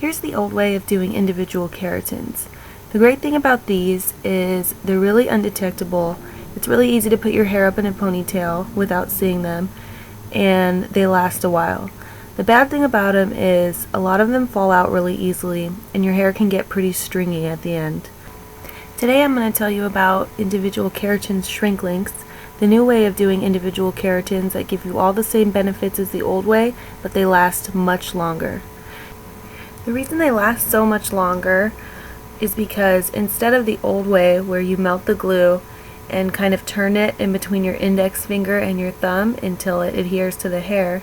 Here's the old way of doing individual keratins. The great thing about these is they're really undetectable. It's really easy to put your hair up in a ponytail without seeing them, and they last a while. The bad thing about them is a lot of them fall out really easily, and your hair can get pretty stringy at the end. Today I'm going to tell you about individual keratins shrink links, the new way of doing individual keratins that give you all the same benefits as the old way, but they last much longer. The reason they last so much longer is because instead of the old way where you melt the glue and kind of turn it in between your index finger and your thumb until it adheres to the hair,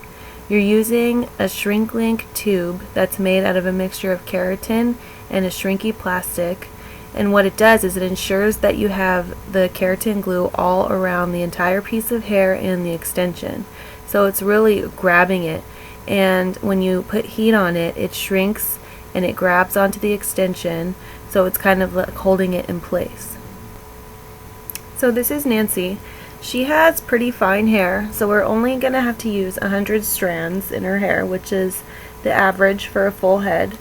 you're using a shrink link tube that's made out of a mixture of keratin and a shrinky plastic. And what it does is it ensures that you have the keratin glue all around the entire piece of hair and the extension. So it's really grabbing it. And when you put heat on it, it shrinks and it grabs onto the extension. So it's kind of like holding it in place. So this is Nancy. She has pretty fine hair, so we're only going to have to use 100 strands in her hair, which is the average for a full head.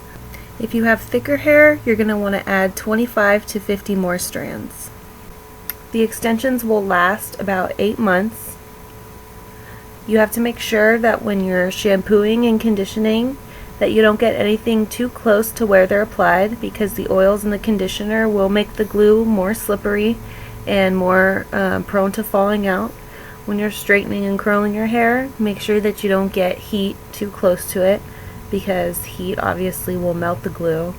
If you have thicker hair, you're going to want to add 25 to 50 more strands. The extensions will last about 8 months. You have to make sure that when you're shampooing and conditioning that you don't get anything too close to where they're applied, because the oils in the conditioner will make the glue more slippery and more prone to falling out. When you're straightening and curling your hair, make sure that you don't get heat too close to it, because heat obviously will melt the glue.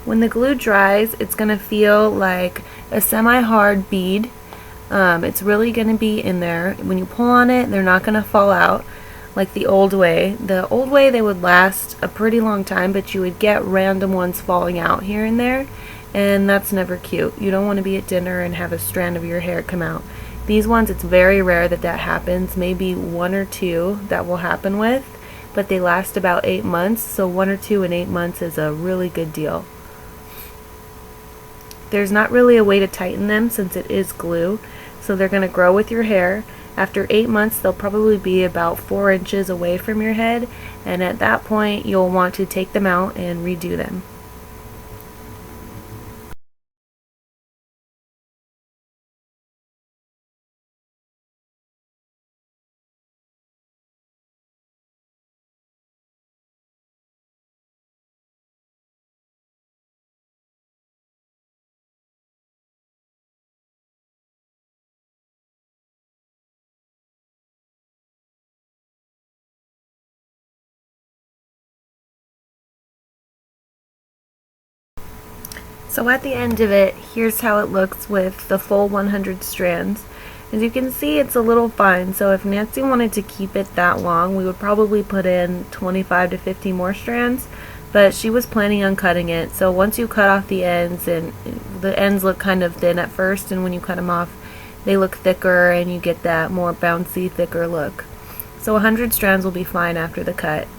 When the glue dries, it's going to feel like a semi-hard bead. It's really going to be in there. When you pull on it, they're not going to fall out like the old way. The old way, they would last a pretty long time, but you would get random ones falling out here and there, and that's never cute. You don't want to be at dinner and have a strand of your hair come out. These ones, it's very rare that that happens. Maybe 1 or 2 that will happen with, but they last about 8 months, so 1 or 2 in 8 months is a really good deal. There's not really a way to tighten them since it is glue, so they're going to grow with your hair. After 8 months, they'll probably be about 4 inches away from your head, and at that point you'll want to take them out and redo them. So at the end of it, here's how it looks with the full 100 strands. As you can see, it's a little fine, so if Nancy wanted to keep it that long, we would probably put in 25 to 50 more strands, but she was planning on cutting it. So once you cut off the ends, and the ends look kind of thin at first, and when you cut them off, they look thicker and you get that more bouncy, thicker look. So 100 strands will be fine after the cut.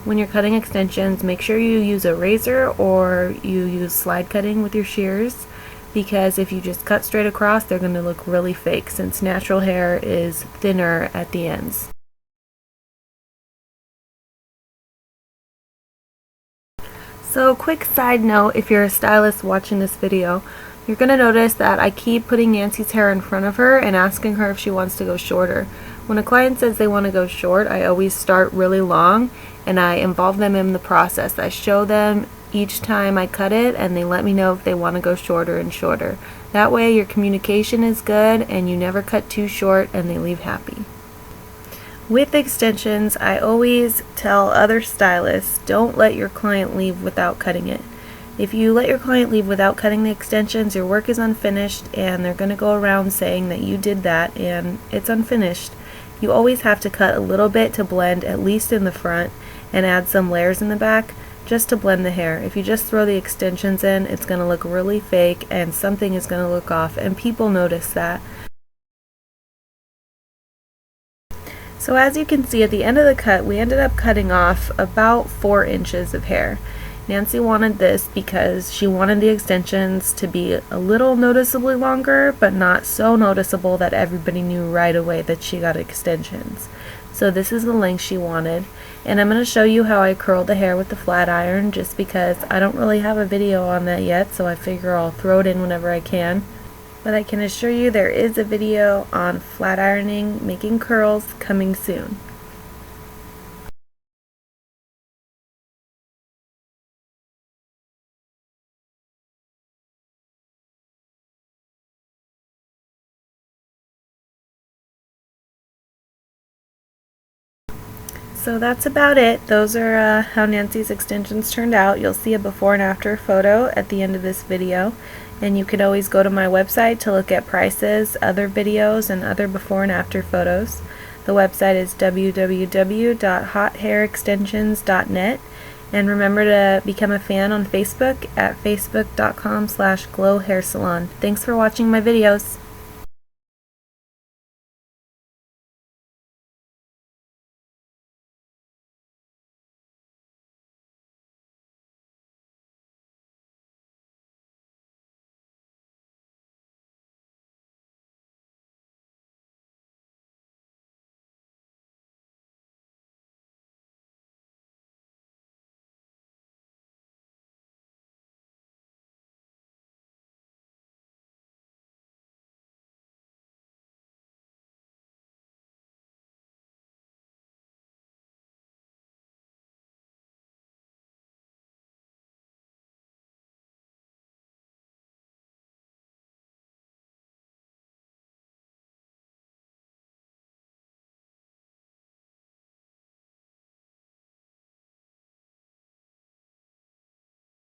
When you're cutting extensions, make sure you use a razor or you use slide cutting with your shears, because if you just cut straight across, they're going to look really fake since natural hair is thinner at the ends. So quick side note, if you're a stylist watching this video, you're going to notice that I keep putting Nancy's hair in front of her and asking her if she wants to go shorter. When a client says they want to go short, I always start really long and I involve them in the process. I show them each time I cut it and they let me know if they want to go shorter and shorter. That way your communication is good and you never cut too short and they leave happy. With extensions, I always tell other stylists, don't let your client leave without cutting it. If you let your client leave without cutting the extensions, your work is unfinished and they're going to go around saying that you did that and it's unfinished. You always have to cut a little bit to blend, at least in the front, and add some layers in the back just to blend the hair. If you just throw the extensions in, it's going to look really fake and something is going to look off, and people notice that. So as you can see, at the end of the cut, we ended up cutting off about 4 inches of hair. Nancy wanted this because she wanted the extensions to be a little noticeably longer, but not so noticeable that everybody knew right away that she got extensions. So this is the length she wanted, And I'm going to show you how I curl the hair with the flat iron, just because I don't really have a video on that yet, so I figure I'll throw it in whenever I can. But I can assure you there is a video on flat ironing, making curls, coming soon. So that's about it. Those are how Nancy's extensions turned out. You'll see a before and after photo at the end of this video, and you can always go to my website to look at prices, other videos, and other before and after photos. The website is www.hothairextensions.net, and remember to become a fan on Facebook at facebook.com/glowhairsalon. Thanks for watching my videos.